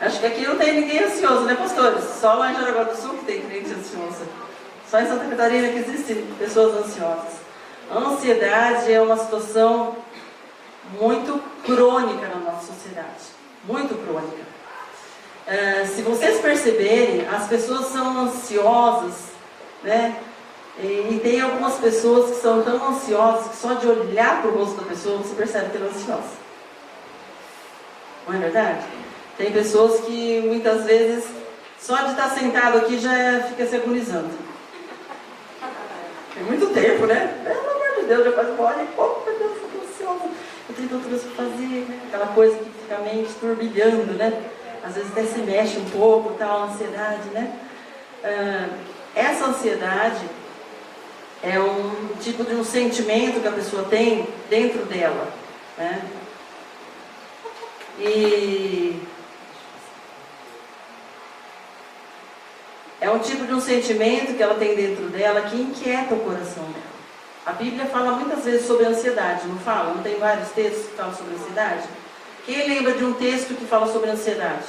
Acho que aqui não tem ninguém ansioso, né, pastores? Só lá em Jaraguá do Sul que tem crente ansioso. Só em Santa Catarina que existem pessoas ansiosas. A ansiedade é uma situação muito crônica na nossa sociedade. Muito crônica. Se vocês perceberem, as pessoas são ansiosas, né? E tem algumas pessoas que são tão ansiosas que só de olhar para o rosto da pessoa você percebe que ela é ansiosa. Não é verdade? Tem pessoas que muitas vezes só de estar sentado aqui já fica se agonizando. Tem muito tempo, né? Pelo amor de Deus, já quase morre. Oh, meu Deus, eu estou ansiosa. Eu tenho tanta coisa para fazer, né? Aquela coisa que fica a mente turbilhando, né? Às vezes até se mexe um pouco, tal, a ansiedade, né? Essa ansiedade é um tipo de um sentimento que a pessoa tem dentro dela, né? E é um tipo de um sentimento que ela tem dentro dela que inquieta o coração dela. A Bíblia fala muitas vezes sobre a ansiedade, não fala? Não tem vários textos que falam sobre a ansiedade? Quem lembra de um texto que fala sobre a ansiedade?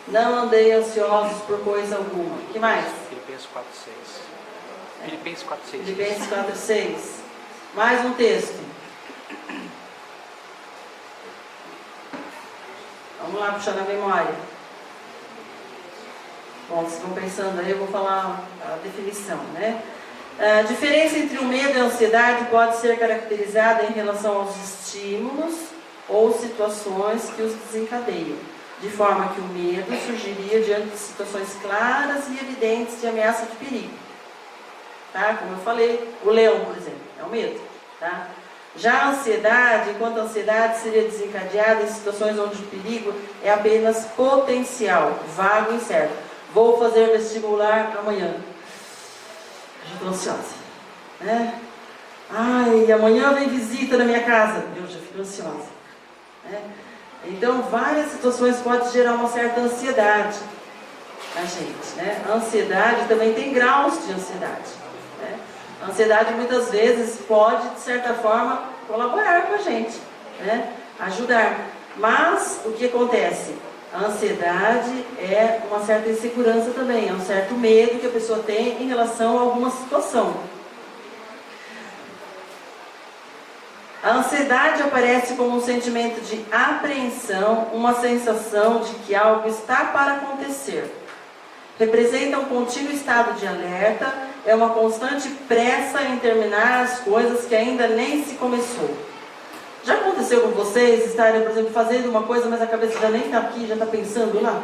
Não andei ansiosos por coisa alguma. Que mais? Filipenses 4:6. Filipenses 4:6. Filipenses 4:6. Mais um texto. Vamos lá, puxar na memória. Bom, vocês vão pensando aí, eu vou falar a definição, né? A diferença entre o medo e a ansiedade pode ser caracterizada em relação aos estímulos ou situações que os desencadeiam, de forma que o medo surgiria diante de situações claras e evidentes de ameaça de perigo. Tá? Como eu falei, o leão, por exemplo, é o medo. Tá? Já a ansiedade, enquanto a ansiedade seria desencadeada em situações onde o perigo é apenas potencial, vago e incerto. Vou fazer vestibular amanhã. Já estou ansiosa. Né? Ai, amanhã vem visita na minha casa. Eu já fico ansiosa. Né? Então, várias situações podem gerar uma certa ansiedade na gente. Né? A ansiedade também tem graus de ansiedade. Né? A ansiedade muitas vezes pode, de certa forma, colaborar com a gente, né? Ajudar. Mas o que acontece? A ansiedade é uma certa insegurança também, é um certo medo que a pessoa tem em relação a alguma situação. A ansiedade aparece como um sentimento de apreensão, uma sensação de que algo está para acontecer. Representa um contínuo estado de alerta, é uma constante pressa em terminar as coisas que ainda nem se começou. Já aconteceu com vocês estarem, por exemplo, fazendo uma coisa, mas a cabeça já nem está aqui, já está pensando lá?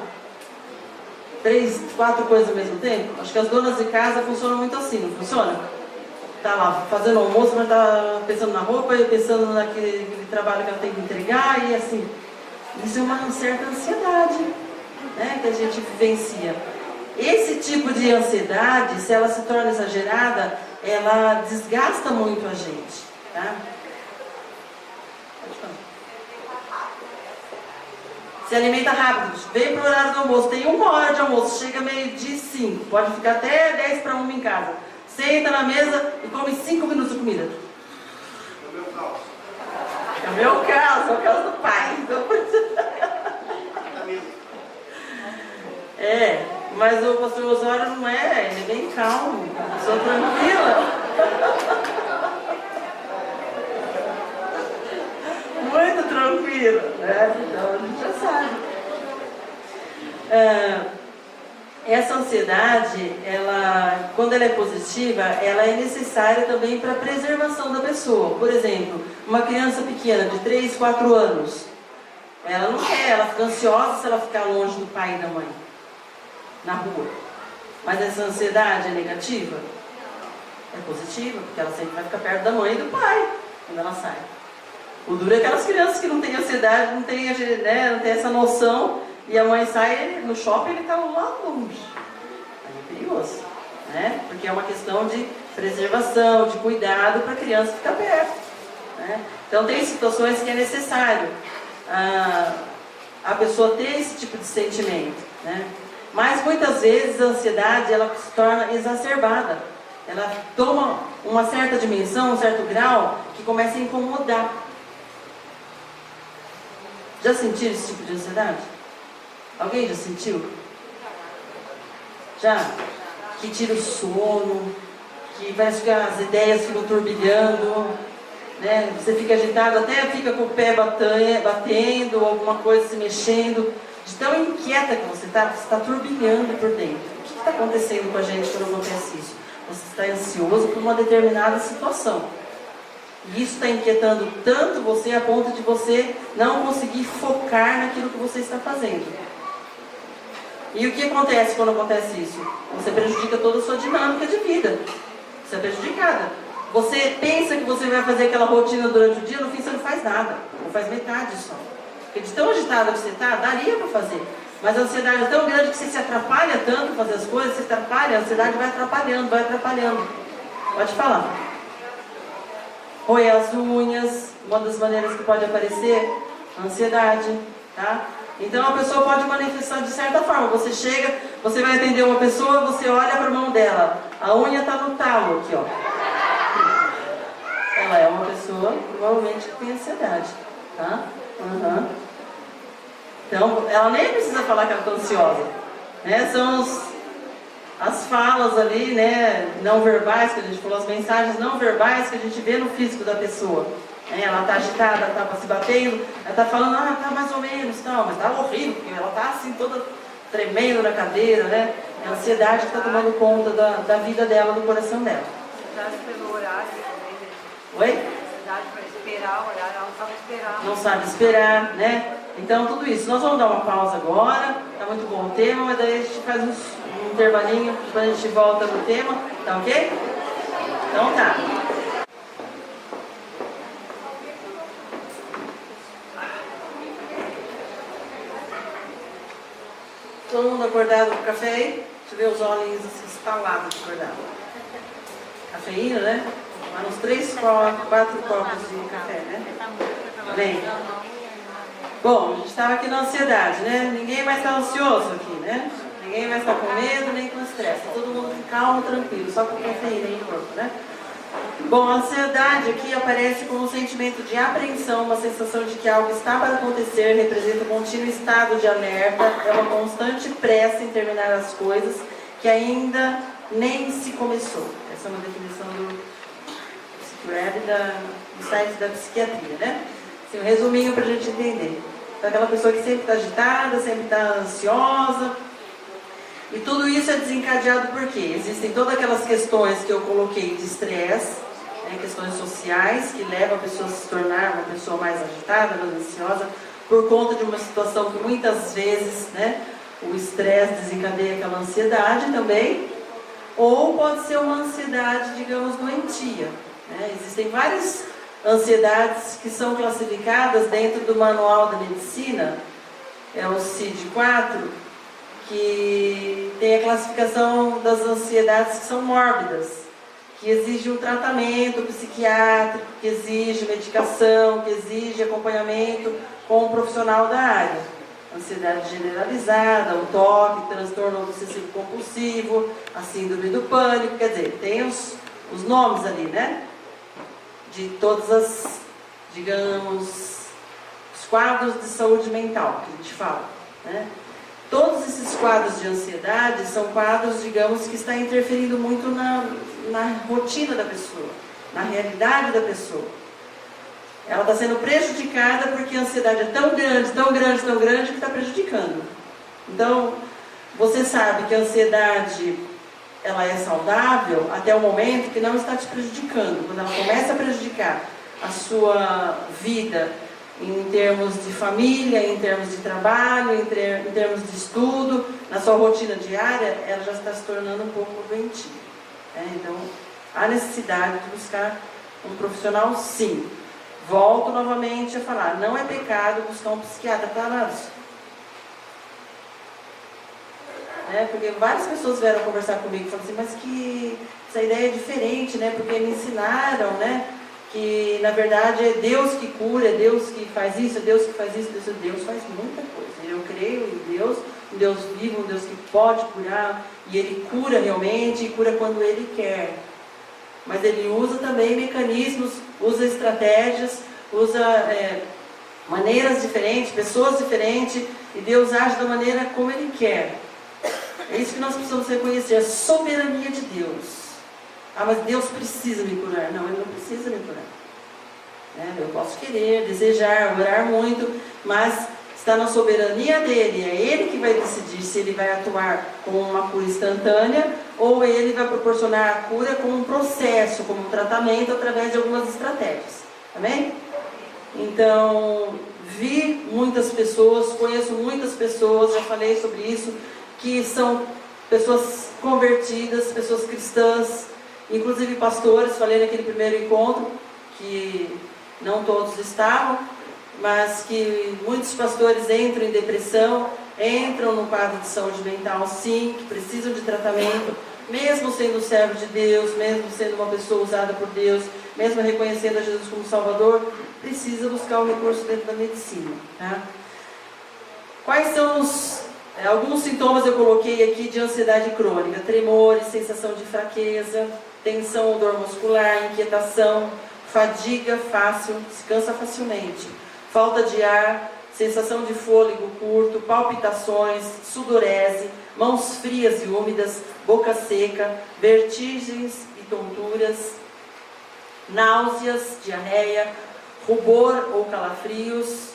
3, 4 coisas ao mesmo tempo? Acho que as donas de casa funcionam muito assim, não funciona? Está lá fazendo almoço, mas está pensando na roupa e pensando naquele trabalho que ela tem que entregar e assim. Isso é uma certa ansiedade, né, que a gente vivencia. Esse tipo de ansiedade, se ela se torna exagerada, ela desgasta muito a gente, tá? Se alimenta rápido, vem para o horário do almoço, tem 1 hora de almoço, chega meio-dia 5, pode ficar até 10 para 1 em casa. Senta na mesa e come 5 minutos de comida. É o meu caso. É o meu caso, é o caso do pai. Então... mas o pastor Osório não é, ele é bem calmo, uma pessoa tranquila. Muito tranquila, né? Então a gente já sabe. Essa ansiedade, quando ela é positiva, ela é necessária também para a preservação da pessoa. Por exemplo, uma criança pequena de 3, 4 anos, ela não quer, ela fica ansiosa se ela ficar longe do pai e da mãe, na rua. Mas essa ansiedade é negativa? É positiva, porque ela sempre vai ficar perto da mãe e do pai, quando ela sai. O duro é aquelas crianças que não têm ansiedade, não têm, né, não têm essa noção, e a mãe sai no shopping e ele está lá longe. Aí é perigoso, né? Porque é uma questão de preservação, de cuidado para a criança ficar perto. Né? Então tem situações que é necessário a pessoa ter esse tipo de sentimento. Né? Mas muitas vezes a ansiedade ela se torna exacerbada. Ela toma uma certa dimensão, um certo grau, que começa a incomodar. Já sentiram esse tipo de ansiedade? Alguém já sentiu? Já? Que tira o sono, que parece que as ideias ficam turbilhando, né? Você fica agitado, até fica com o pé batendo, alguma coisa se mexendo. De tão inquieta que você está turbilhando por dentro. O que está acontecendo com a gente quando acontece isso? Você está ansioso por uma determinada situação. E isso está inquietando tanto você a ponto de você não conseguir focar naquilo que você está fazendo. E o que acontece quando acontece isso? Você prejudica toda a sua dinâmica de vida. Você é prejudicada. Você pensa que você vai fazer aquela rotina durante o dia, no fim você não faz nada. Ou faz metade só. Porque de tão agitada que você está, daria para fazer. Mas a ansiedade é tão grande que você se atrapalha tanto fazer as coisas, você se atrapalha, a ansiedade vai atrapalhando, vai atrapalhando. Pode falar. Roer as unhas, uma das maneiras que pode aparecer, a ansiedade, tá? Então a pessoa pode manifestar de certa forma. Você chega, você vai atender uma pessoa, você olha para a mão dela, a unha está no talo aqui, ó. Ela é uma pessoa provavelmente que tem ansiedade, tá? Uhum. Então, ela nem precisa falar que ela está ansiosa, né? São as falas ali, né, não verbais, que a gente falou, as mensagens não verbais que a gente vê no físico da pessoa. Ela está agitada, está se batendo, ela está falando, tá mais ou menos, tal, mas está horrível, porque ela está assim toda tremendo na cadeira, né? É a ansiedade que está tomando conta da vida dela, do coração dela. Ansiedade pelo horário também, né? Oi? Ansiedade para esperar o horário, ela não sabe esperar. Não sabe esperar, né? Então tudo isso. Nós vamos dar uma pausa agora, está muito bom o tema, mas daí a gente faz um intervalinho, depois a gente volta no tema, tá ok? Então tá. Todo mundo acordado com café aí? Deixa eu ver os olhinhos assim, estalados de acordado. Cafeína, né? Mas uns 4 copos de café, né? Bem. Bom, a gente estava aqui na ansiedade, né? Ninguém mais está ansioso aqui, né? Ninguém mais está com medo, nem com estresse. Todo mundo calmo, tranquilo, só com cafeína no corpo, né? Bom, a ansiedade aqui aparece como um sentimento de apreensão, uma sensação de que algo está para acontecer, representa um contínuo estado de alerta, é uma constante pressa em terminar as coisas que ainda nem se começou. Essa é uma definição do site da psiquiatria, né? Assim, um resuminho para a gente entender. Então, aquela pessoa que sempre está agitada, sempre está ansiosa. E tudo isso é desencadeado por quê? Existem todas aquelas questões que eu coloquei de estresse, né, questões sociais, que levam a pessoa a se tornar uma pessoa mais agitada, mais ansiosa, por conta de uma situação que muitas vezes, né, o estresse desencadeia aquela ansiedade também, ou pode ser uma ansiedade, digamos, doentia. Né? Existem várias ansiedades que são classificadas dentro do Manual da Medicina, é o CID-4, que tem a classificação das ansiedades que são mórbidas, que exige um tratamento psiquiátrico, que exige medicação, que exige acompanhamento com um profissional da área. Ansiedade generalizada, o TOC, transtorno obsessivo compulsivo, a síndrome do pânico, quer dizer, tem os nomes ali, né? De todas as, digamos, os quadros de saúde mental que a gente fala, né? Todos esses quadros de ansiedade são quadros, digamos, que está interferindo muito na rotina da pessoa, na realidade da pessoa. Ela está sendo prejudicada porque a ansiedade é tão grande, tão grande, tão grande que está prejudicando. Então, você sabe que a ansiedade, ela é saudável até o momento que não está te prejudicando. Quando ela começa a prejudicar a sua vida em termos de família, em termos de trabalho, em termos de estudo, na sua rotina diária, ela já está se tornando um pouco doentia. Então, há necessidade de buscar um profissional, sim. Volto novamente a falar, não é pecado buscar um psiquiatra para isso. Porque várias pessoas vieram conversar comigo e falaram assim, mas que essa ideia é diferente, né? Porque me ensinaram, né? Que na verdade é Deus que cura, é Deus que faz isso, é Deus que faz isso, Deus faz muita coisa. Eu creio em Deus, um Deus vivo, um Deus que pode curar, e Ele cura realmente, e cura quando Ele quer. Mas Ele usa também mecanismos, usa estratégias, usa maneiras diferentes, pessoas diferentes, e Deus age da maneira como Ele quer. É isso que nós precisamos reconhecer, a soberania de Deus. Ah, mas Deus precisa me curar. Não, Ele não precisa me curar. Eu posso querer, desejar, orar muito, mas está na soberania dEle. É Ele que vai decidir se Ele vai atuar como uma cura instantânea ou Ele vai proporcionar a cura como um processo, como um tratamento através de algumas estratégias. Amém? Então, vi muitas pessoas, conheço muitas pessoas, já falei sobre isso, que são pessoas convertidas, pessoas cristãs, inclusive pastores. Falei naquele primeiro encontro que não todos estavam, mas que muitos pastores entram em depressão, entram no quadro de saúde mental, sim, que precisam de tratamento, mesmo sendo servo de Deus, mesmo sendo uma pessoa usada por Deus, mesmo reconhecendo a Jesus como Salvador, precisa buscar o recurso dentro da medicina. Tá? Quais são alguns sintomas eu coloquei aqui de ansiedade crônica? Tremores, sensação de fraqueza, tensão ou dor muscular, inquietação, fadiga fácil, se cansa facilmente, falta de ar, sensação de fôlego curto, palpitações, sudorese, mãos frias e úmidas, boca seca, vertigens e tonturas, náuseas, diarreia, rubor ou calafrios,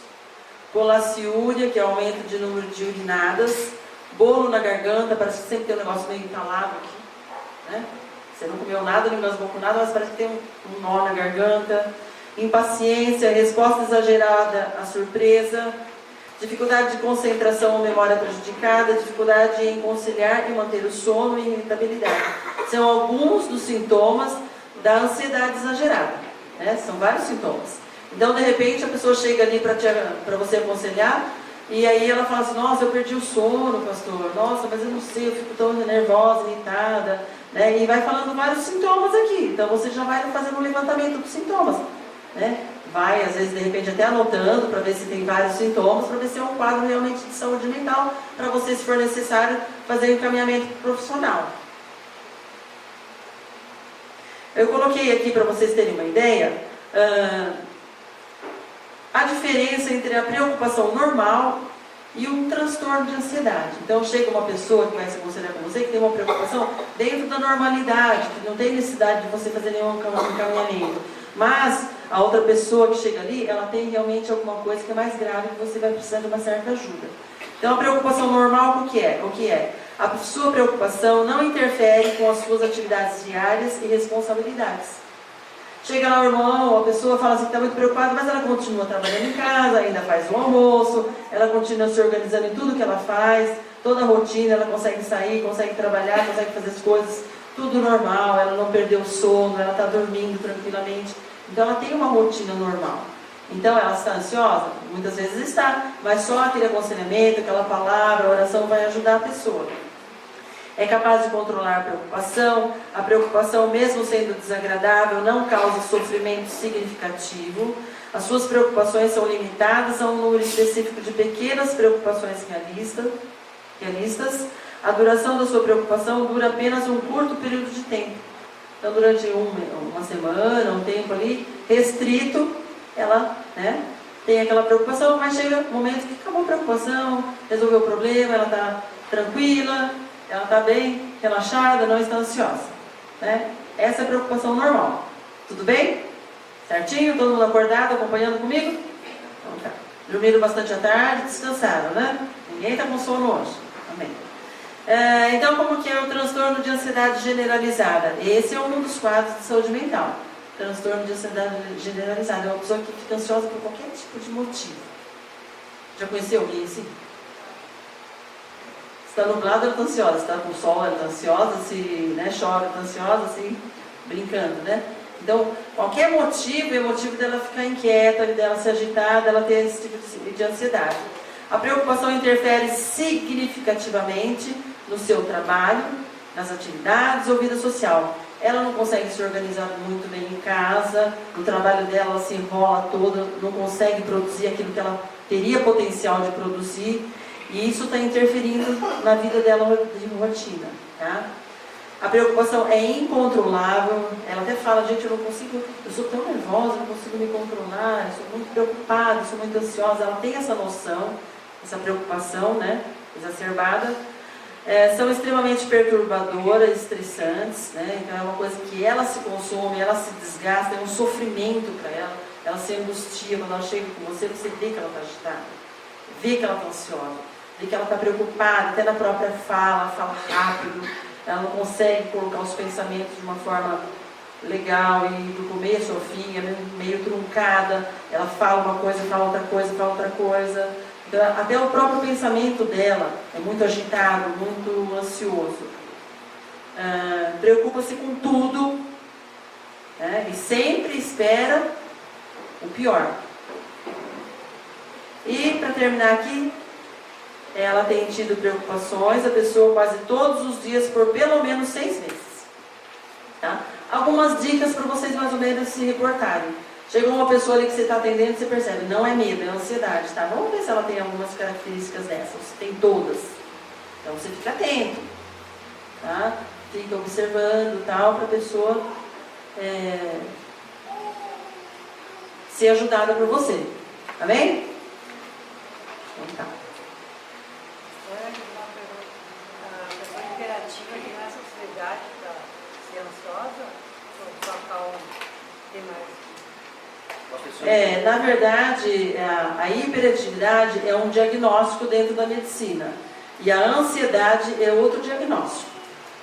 colaciúria, que é aumento de número de urinadas, bolo na garganta, parece que sempre tem um negócio meio entalado aqui, né? Você não comeu nada, não engasgou com nada, mas parece que tem um nó na garganta. Impaciência, resposta exagerada à surpresa, dificuldade de concentração ou memória prejudicada, dificuldade em conciliar e manter o sono e irritabilidade. São alguns dos sintomas da ansiedade exagerada, né? São vários sintomas. Então, de repente, a pessoa chega ali para você aconselhar, e aí ela fala assim: nossa, eu perdi o sono, pastor, nossa, mas eu não sei, eu fico tão nervosa, irritada, né? E vai falando vários sintomas aqui. Então você já vai fazendo um levantamento dos sintomas, né? Vai, às vezes, de repente, até anotando para ver se tem vários sintomas, para ver se é um quadro realmente de saúde mental, para você, se for necessário, fazer um encaminhamento profissional. Eu coloquei aqui para vocês terem uma ideia a diferença entre a preocupação normal e um transtorno de ansiedade. Então chega uma pessoa que vai se aconselhar com você, que tem uma preocupação dentro da normalidade, que não tem necessidade de você fazer nenhum encaminhamento. Mas a outra pessoa que chega ali, ela tem realmente alguma coisa que é mais grave, que você vai precisar de uma certa ajuda. Então a preocupação normal, o que é? A sua preocupação não interfere com as suas atividades diárias e responsabilidades. Chega lá o irmão, a pessoa fala assim que está muito preocupada, mas ela continua trabalhando em casa, ainda faz o almoço, ela continua se organizando em tudo que ela faz, toda a rotina, ela consegue sair, consegue trabalhar, consegue fazer as coisas, tudo normal, ela não perdeu o sono, ela está dormindo tranquilamente. Então ela tem uma rotina normal. Então ela está ansiosa? Muitas vezes está, mas só aquele aconselhamento, aquela palavra, a oração vai ajudar a pessoa. É capaz de controlar a preocupação, mesmo sendo desagradável, não causa sofrimento significativo. As suas preocupações são limitadas a um número específico de pequenas preocupações realistas. A duração da sua preocupação dura apenas um curto período de tempo. Então, durante uma semana, um tempo ali restrito, ela, tem aquela preocupação, mas chega um momento que acabou a preocupação, resolveu o problema, ela está tranquila, ela está bem, relaxada, não está ansiosa. Essa é a preocupação normal. Tudo bem? Certinho? Todo mundo acordado, acompanhando comigo? Então tá. Dormiram bastante à tarde, descansaram, né? Ninguém está com sono hoje. Amém. Então, como que é o transtorno de ansiedade generalizada? Esse é um dos quadros de saúde mental. Transtorno de ansiedade generalizada é uma pessoa que fica ansiosa por qualquer tipo de motivo. Já conheceu alguém assim? Se está nublado, ela está ansiosa. Se está com sol, ela está ansiosa. Se chove, ela está ansiosa, assim, brincando, né? Então, qualquer motivo é motivo dela ficar inquieta, dela se agitar, dela ter esse tipo de ansiedade. A preocupação interfere significativamente no seu trabalho, nas atividades ou vida social. Ela não consegue se organizar muito bem em casa, no trabalho dela ela se enrola toda, não consegue produzir aquilo que ela teria potencial de produzir, e isso está interferindo na vida dela de rotina. Tá? A preocupação é incontrolável. Ela até fala, gente, eu sou tão nervosa, não consigo me controlar, eu sou muito preocupada, eu sou muito ansiosa. Ela tem essa noção, essa preocupação, né, exacerbada. São extremamente perturbadoras, estressantes, né? Então é uma coisa que ela se consome, ela se desgasta, é um sofrimento para ela se angustia. Quando ela chega com você, você vê que ela está agitada, vê que ela está ansiosa, vê que ela está preocupada, até na própria fala rápido, ela não consegue colocar os pensamentos de uma forma legal e do começo ao fim, é meio truncada, ela fala uma coisa, fala outra coisa, fala outra coisa. Então, até o próprio pensamento dela é muito agitado, muito ansioso. Preocupa-se com tudo, né? E sempre espera o pior. E, para terminar aqui, ela tem tido preocupações, a pessoa quase todos os dias por pelo menos 6 meses. Tá? Algumas dicas para vocês mais ou menos se reportarem. Chegou uma pessoa ali que você está atendendo, você percebe, não é medo, é ansiedade, tá? Vamos ver se ela tem algumas características dessas, se tem todas. Então você fica atento, tá? Fica observando, tal, para a pessoa ser ajudada por você. Tá bem? Então tá. A pessoa hiperativa tem mais facilidade para ser ansiosa? Ou só calma? Tem mais? Na verdade, a hiperatividade é um diagnóstico dentro da medicina. E a ansiedade é outro diagnóstico.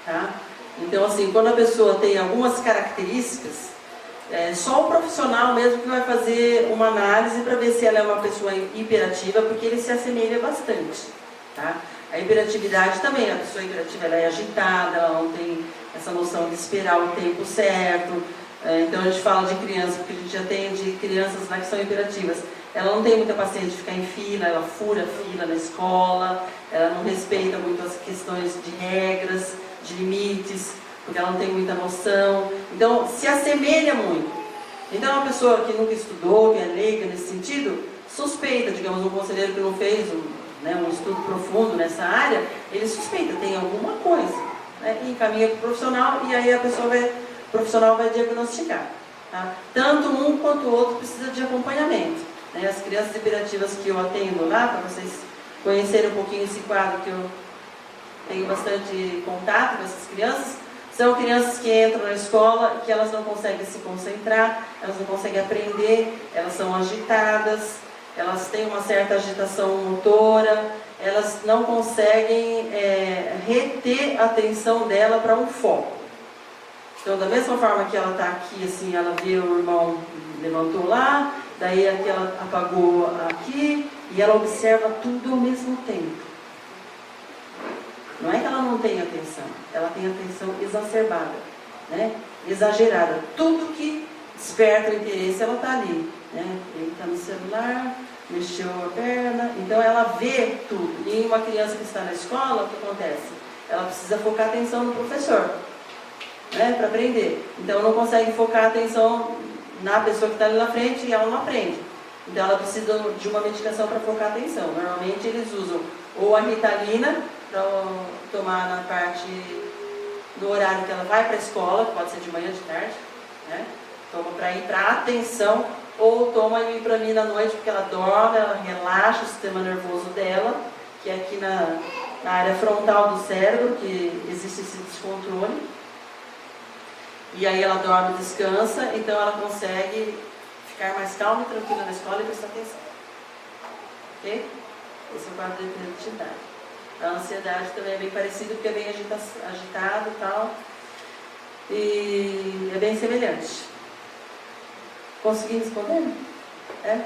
Tá? Então, assim, quando a pessoa tem algumas características, só o profissional mesmo que vai fazer uma análise para ver se ela é uma pessoa hiperativa, porque ele se assemelha bastante. Tá? A hiperatividade também, a pessoa hiperativa ela é agitada, ela não tem essa noção de esperar o tempo certo. Então a gente fala de criança, porque a gente atende crianças lá que são hiperativas. Ela não tem muita paciência de ficar em fila, ela fura fila na escola, ela não respeita muito as questões de regras, de limites, porque ela não tem muita noção. Então se assemelha muito. Então uma pessoa que nunca estudou, que é leiga nesse sentido, suspeita, digamos, um conselheiro que não fez um estudo profundo nessa área, ele suspeita, tem alguma coisa, né? E encaminha para o profissional e aí o profissional vai diagnosticar. Tá? Tanto um quanto o outro precisa de acompanhamento. Né? As crianças hiperativas que eu atendo lá, para vocês conhecerem um pouquinho esse quadro, que eu tenho bastante contato com essas crianças, são crianças que entram na escola e que elas não conseguem se concentrar, elas não conseguem aprender, elas são agitadas, elas têm uma certa agitação motora, elas não conseguem reter a atenção dela para um foco. Então, da mesma forma que ela está aqui, assim, ela vê o irmão levantou lá, daí aqui ela apagou aqui, e ela observa tudo ao mesmo tempo. Não é que ela não tem atenção, ela tem atenção exacerbada, né? Exagerada. Tudo que desperta o interesse, ela está ali. Né? Ele está no celular, mexeu a perna, então ela vê tudo. E uma criança que está na escola, o que acontece? Ela precisa focar a atenção no professor. Né, para aprender. Então não consegue focar a atenção na pessoa que está ali na frente e ela não aprende. Então ela precisa de uma medicação para focar a atenção. Normalmente eles usam ou a Ritalina para tomar na parte do horário que ela vai para a escola, que pode ser de manhã ou de tarde, né? Toma para ir para a atenção, ou toma a imipramina à noite porque ela dorme, ela relaxa o sistema nervoso dela, que é aqui na área frontal do cérebro que existe esse descontrole. E aí ela dorme, descansa, então ela consegue ficar mais calma e tranquila na escola e prestar atenção. Ok? Esse é o quadro de hiperatividade. A ansiedade também é bem parecido, porque é bem agitado e tal. E é bem semelhante. Consegui responder? Bem,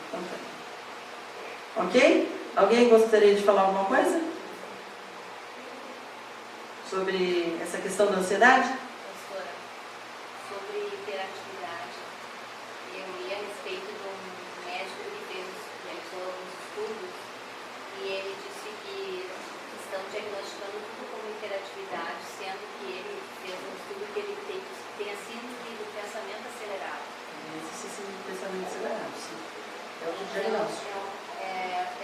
então tá. Ok? Alguém gostaria de falar alguma coisa? Sobre essa questão da ansiedade? Sobre hiperatividade. Eu li a respeito de um médico que realizou alguns estudos e ele disse que estão diagnosticando tudo como hiperatividade, sendo que ele fez um estudo que ele tenha síndrome do pensamento acelerado. Existe síndrome do pensamento acelerado, sim. É outro Então, diagnóstico.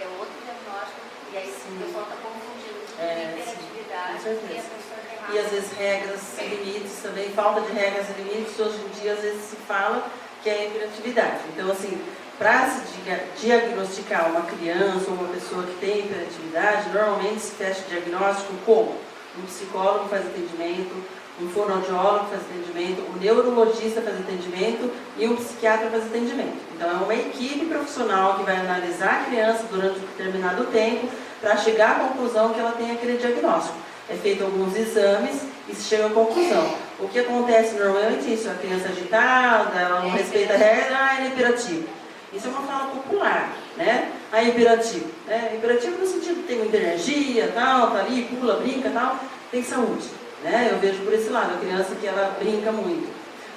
é outro diagnóstico, e aí Sim. o pessoal está confundindo tudo com hiperatividade sim, com e a certeza. pessoa tem e às vezes regras e limites também, falta de regras e limites, hoje em dia às vezes se fala que é hiperatividade. Então assim, para se diagnosticar uma criança ou uma pessoa que tem hiperatividade, normalmente se fecha o diagnóstico como? Um psicólogo faz atendimento, um fonoaudiólogo faz atendimento, um neurologista faz atendimento e um psiquiatra faz atendimento. Então é uma equipe profissional que vai analisar a criança durante um determinado tempo para chegar à conclusão que ela tem aquele diagnóstico. É feito alguns exames e se chega à conclusão. O que acontece normalmente é isso, a criança agitada, ela não respeita a regra, ele é hiperativo. Isso é uma fala popular, né? A hiperativo. Né? Hiperativo no sentido que tem muita energia, tal, tá ali, pula, brinca, tal, tem saúde. Né? Eu vejo por esse lado, a criança que ela brinca muito.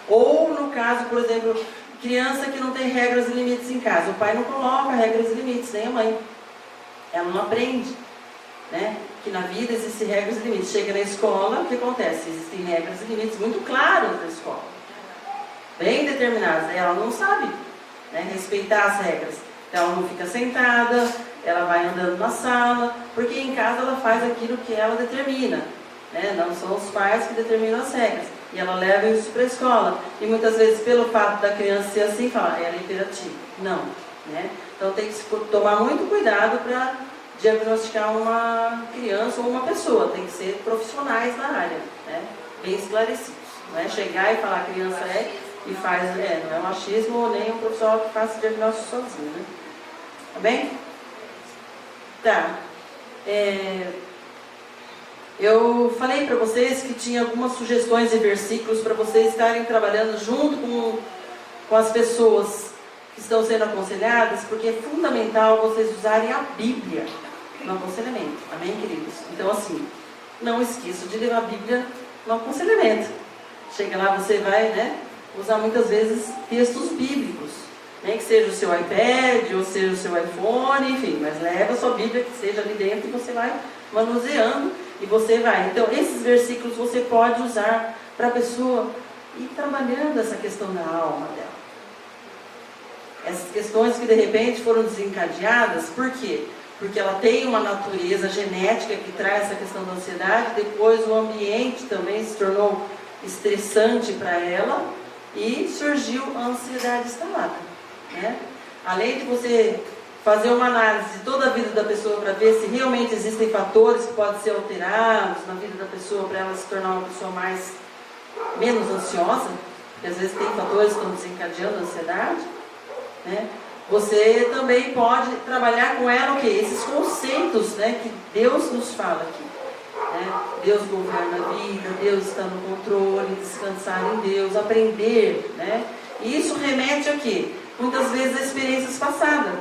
Ou no caso, por exemplo, criança que não tem regras e limites em casa. O pai não coloca regras e limites, nem a mãe. Ela não aprende, né? Que na vida existem regras e limites. Chega na escola, o que acontece? Existem regras e limites muito claros na escola. Bem determinadas. Ela não sabe, né, respeitar as regras. Então ela não fica sentada, ela vai andando na sala, porque em casa ela faz aquilo que ela determina. Né? Não são os pais que determinam as regras. E ela leva isso para a escola. E muitas vezes, pelo fato da criança ser assim, fala, ela é hiperativa. Não. Né? Então tem que tomar muito cuidado para diagnosticar uma criança ou uma pessoa. Tem que ser profissionais na área, né? Bem esclarecidos. Não é chegar e falar a criança é e faz, não é um achismo nem um profissional que faça diagnóstico sozinho. Né? Tá bem? Tá. Eu falei para vocês que tinha algumas sugestões de versículos para vocês estarem trabalhando junto com as pessoas que estão sendo aconselhadas, porque é fundamental vocês usarem a Bíblia no aconselhamento. Amém, queridos? Então, assim, não esqueça de levar a Bíblia no aconselhamento. Chega lá, você vai, né, usar muitas vezes textos bíblicos. Nem que seja o seu iPad, ou seja o seu iPhone, enfim, mas leva a sua Bíblia que seja ali dentro e você vai manuseando e você vai. Então, esses versículos você pode usar para a pessoa ir trabalhando essa questão da alma dela. Essas questões que de repente foram desencadeadas, por quê? Porque ela tem uma natureza genética que traz essa questão da ansiedade, depois o ambiente também se tornou estressante para ela e surgiu a ansiedade instalada. Né? Além de você fazer uma análise de toda a vida da pessoa para ver se realmente existem fatores que podem ser alterados na vida da pessoa para ela se tornar uma pessoa menos ansiosa, porque às vezes tem fatores que estão desencadeando a ansiedade, né? Você também pode trabalhar com ela o quê? Esses conceitos, né, que Deus nos fala aqui. Né? Deus governa a vida, Deus está no controle, descansar em Deus, aprender. Né? E isso remete a quê? Muitas vezes a experiências passadas.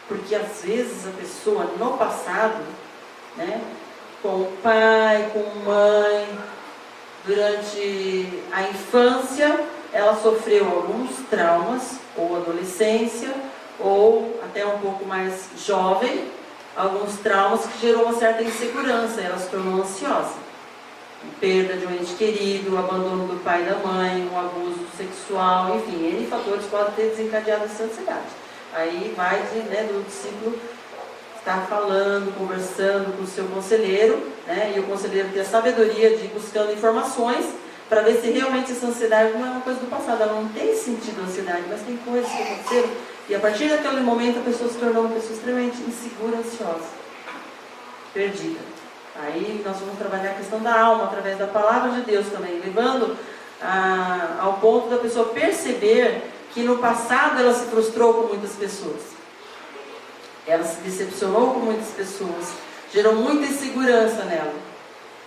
Porque às vezes a pessoa no passado, né, com o pai, com a mãe, durante a infância, ela sofreu alguns traumas, ou adolescência, ou até um pouco mais jovem, alguns traumas que gerou uma certa insegurança, ela se tornou ansiosa. Perda de um ente querido, o abandono do pai e da mãe, um abuso sexual, enfim, N fatores podem ter desencadeado essa ansiedade. Aí vai do discípulo estar falando, conversando com o seu conselheiro, né, e o conselheiro ter a sabedoria de ir buscando informações para ver se realmente essa ansiedade não é uma coisa do passado. Ela não tem sentido a ansiedade, mas tem coisas que aconteceram e a partir daquele momento a pessoa se tornou uma pessoa extremamente insegura, ansiosa, perdida. Aí nós vamos trabalhar a questão da alma através da palavra de Deus também, levando ao ponto da pessoa perceber que no passado ela se frustrou com muitas pessoas, ela se decepcionou com muitas pessoas, gerou muita insegurança nela,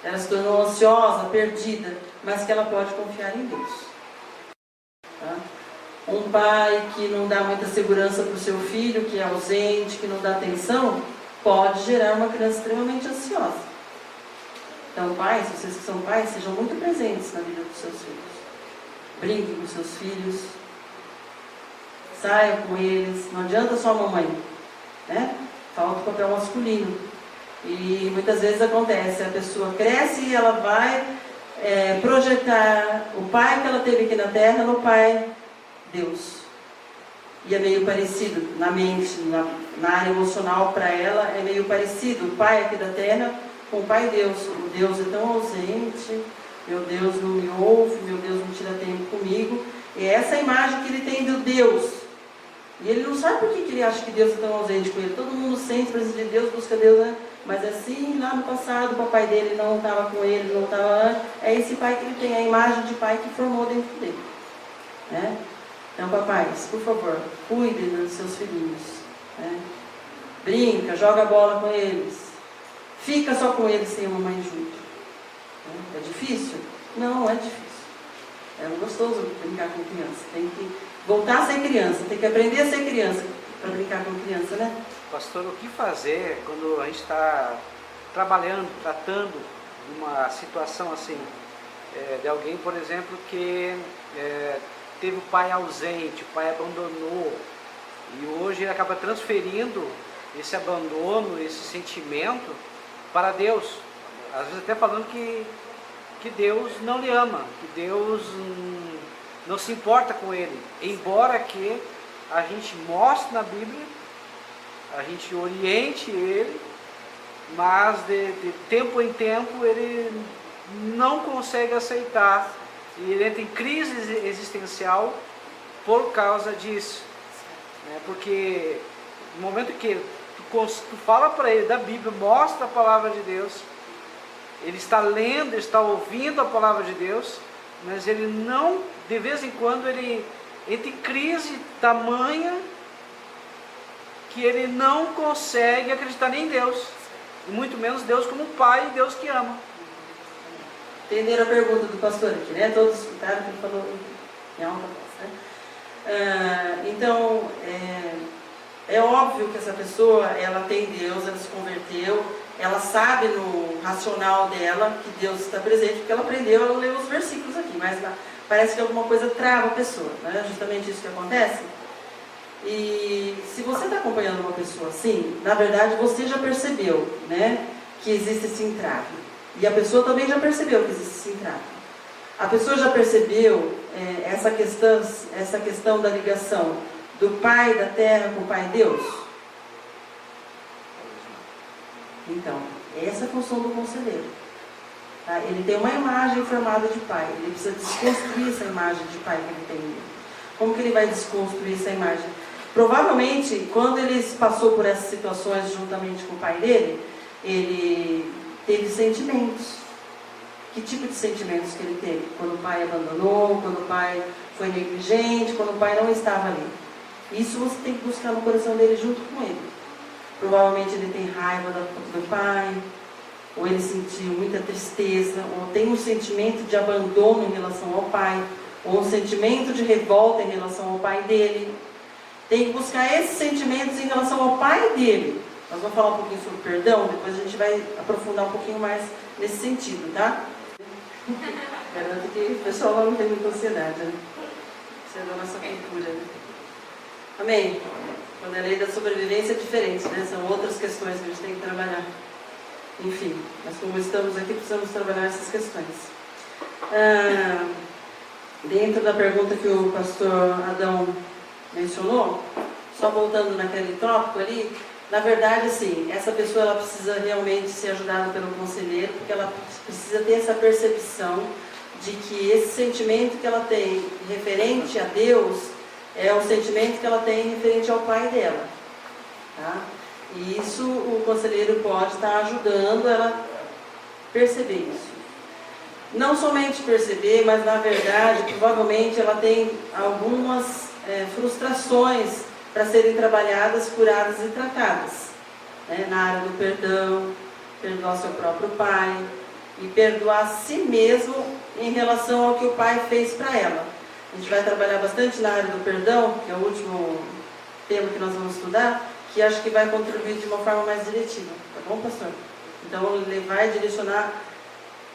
ela se tornou ansiosa, perdida, mas que ela pode confiar em Deus. Tá? Um pai que não dá muita segurança para o seu filho, que é ausente, que não dá atenção, pode gerar uma criança extremamente ansiosa. Então, pais, vocês que são pais, sejam muito presentes na vida dos seus filhos. Brinquem com seus filhos, saiam com eles, não adianta só a mamãe, né? Falta o papel masculino. E muitas vezes acontece, a pessoa cresce e ela vai projetar o pai que ela teve aqui na Terra no pai Deus. E é meio parecido na mente, na área emocional para ela, é meio parecido o pai aqui da Terra com com o Pai Deus. O Deus é tão ausente, meu Deus não me ouve, meu Deus não tira tempo comigo. E é essa imagem que ele tem do Deus. E ele não sabe por que ele acha que Deus é tão ausente com ele. Todo mundo sente a presença de Deus, busca Deus, né? Mas assim, lá no passado, o papai dele não estava com ele, não estava... É esse pai que ele tem, a imagem de pai que formou dentro dele. Né? Então, papais, por favor, cuidem dos seus filhinhos. Né? Brinca, joga bola com eles. Fica só com eles sem a mamãe junto. Né? É difícil? Não, é difícil. É gostoso brincar com criança. Tem que voltar a ser criança, tem que aprender a ser criança para brincar com criança, né? Pastor, o que fazer quando a gente está trabalhando, tratando uma situação assim, de alguém, por exemplo, que teve o pai ausente, o pai abandonou, e hoje ele acaba transferindo esse abandono, esse sentimento para Deus, às vezes até falando que Deus não lhe ama, que Deus não se importa com ele, embora que a gente mostre na Bíblia, a gente oriente ele, mas de tempo em tempo ele não consegue aceitar e ele entra em crise existencial por causa disso, né? Porque no momento que tu fala para ele da Bíblia, mostra a palavra de Deus, ele está lendo, está ouvindo a palavra de Deus, mas ele não, de vez em quando ele entra em crise tamanha que ele não consegue acreditar nem em Deus, e muito menos Deus como Pai e Deus que ama. Entenderam a pergunta do pastor aqui, né? Todos escutaram que ele falou em alta voz, né? Então, é óbvio que essa pessoa, ela tem Deus, ela se converteu, ela sabe no racional dela que Deus está presente, porque ela aprendeu, ela leu os versículos aqui, mas parece que alguma coisa trava a pessoa, não é justamente isso que acontece? E se você está acompanhando uma pessoa assim, na verdade você já percebeu, né, que existe esse entrave. E a pessoa também já percebeu que existe esse entrave. A pessoa já percebeu essa questão da ligação do Pai da Terra com o Pai Deus? Então, essa é a função do conselheiro. Tá? Ele tem uma imagem formada de pai, ele precisa desconstruir essa imagem de pai que ele tem nele. Como que ele vai desconstruir essa imagem? Provavelmente, quando ele passou por essas situações juntamente com o pai dele, ele teve sentimentos. Que tipo de sentimentos que ele teve? Quando o pai abandonou, quando o pai foi negligente, quando o pai não estava ali. Isso você tem que buscar no coração dele junto com ele. Provavelmente ele tem raiva do pai, ou ele sentiu muita tristeza, ou tem um sentimento de abandono em relação ao pai, ou um sentimento de revolta em relação ao pai dele. Tem que buscar esses sentimentos em relação ao pai dele. Nós vamos falar um pouquinho sobre perdão, depois a gente vai aprofundar um pouquinho mais nesse sentido, tá? Garanto que o pessoal não tem muita ansiedade, né? Isso é da nossa cultura, né? Amém? Quando a lei da sobrevivência é diferente, né? São outras questões que a gente tem que trabalhar. Enfim, mas como estamos aqui, precisamos trabalhar essas questões. Dentro da pergunta que o pastor Adão mencionou, só voltando naquele tópico ali, na verdade, sim, essa pessoa ela precisa realmente ser ajudada pelo conselheiro, porque ela precisa ter essa percepção de que esse sentimento que ela tem referente a Deus é o sentimento que ela tem referente ao pai dela. Tá? E isso o conselheiro pode estar ajudando ela a perceber isso. Não somente perceber, mas na verdade, provavelmente ela tem algumas frustrações para serem trabalhadas, curadas e tratadas. Né? Na área do perdão, perdoar seu próprio pai e perdoar a si mesmo em relação ao que o pai fez para ela. A gente vai trabalhar bastante na área do perdão, que é o último tema que nós vamos estudar, que acho que vai contribuir de uma forma mais diretiva. Tá bom, pastor? Então, ele vai direcionar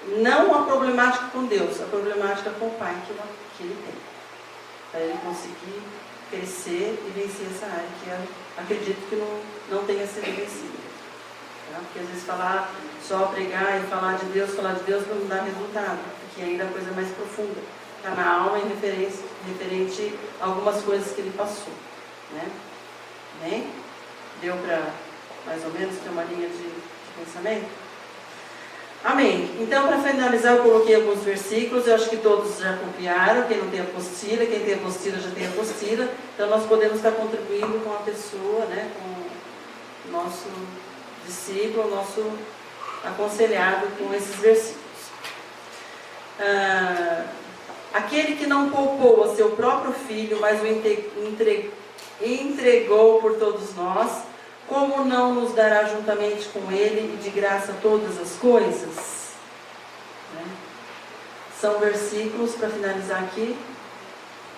não a problemática com Deus, a problemática com o pai que ele tem. Para ele conseguir crescer e vencer essa área que eu acredito que não tenha sido vencida. Tá? Porque às vezes só pregar e falar de Deus não dá resultado, porque ainda é a coisa mais profunda. Está na alma em referente a algumas coisas que ele passou. Né? Bem? Deu para mais ou menos ter uma linha de pensamento? Amém. Então, para finalizar, eu coloquei alguns versículos. Eu acho que todos já copiaram. Quem não tem apostila, quem tem apostila já tem apostila. Então, nós podemos estar contribuindo com a pessoa, né, com o nosso discípulo, o nosso aconselhado com esses versículos. Aquele que não poupou a seu próprio filho, mas o entregou por todos nós, como não nos dará juntamente com ele e de graça todas as coisas? Né? São versículos, para finalizar aqui,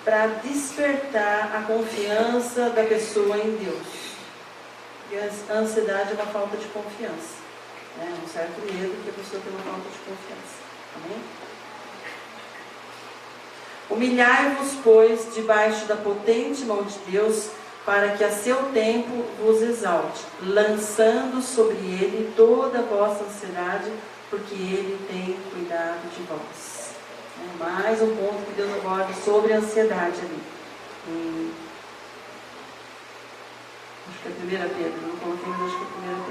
para despertar a confiança da pessoa em Deus. E a ansiedade é uma falta de confiança. Né? Um certo medo que a pessoa tem uma falta de confiança. Amém? Humilhai-vos, pois, debaixo da potente mão de Deus, para que a seu tempo vos exalte, lançando sobre ele toda a vossa ansiedade, porque ele tem cuidado de vós. Mais um ponto que Deus aborda sobre a ansiedade ali. Acho que é 1 Pedro, não coloquei, mas acho que é 1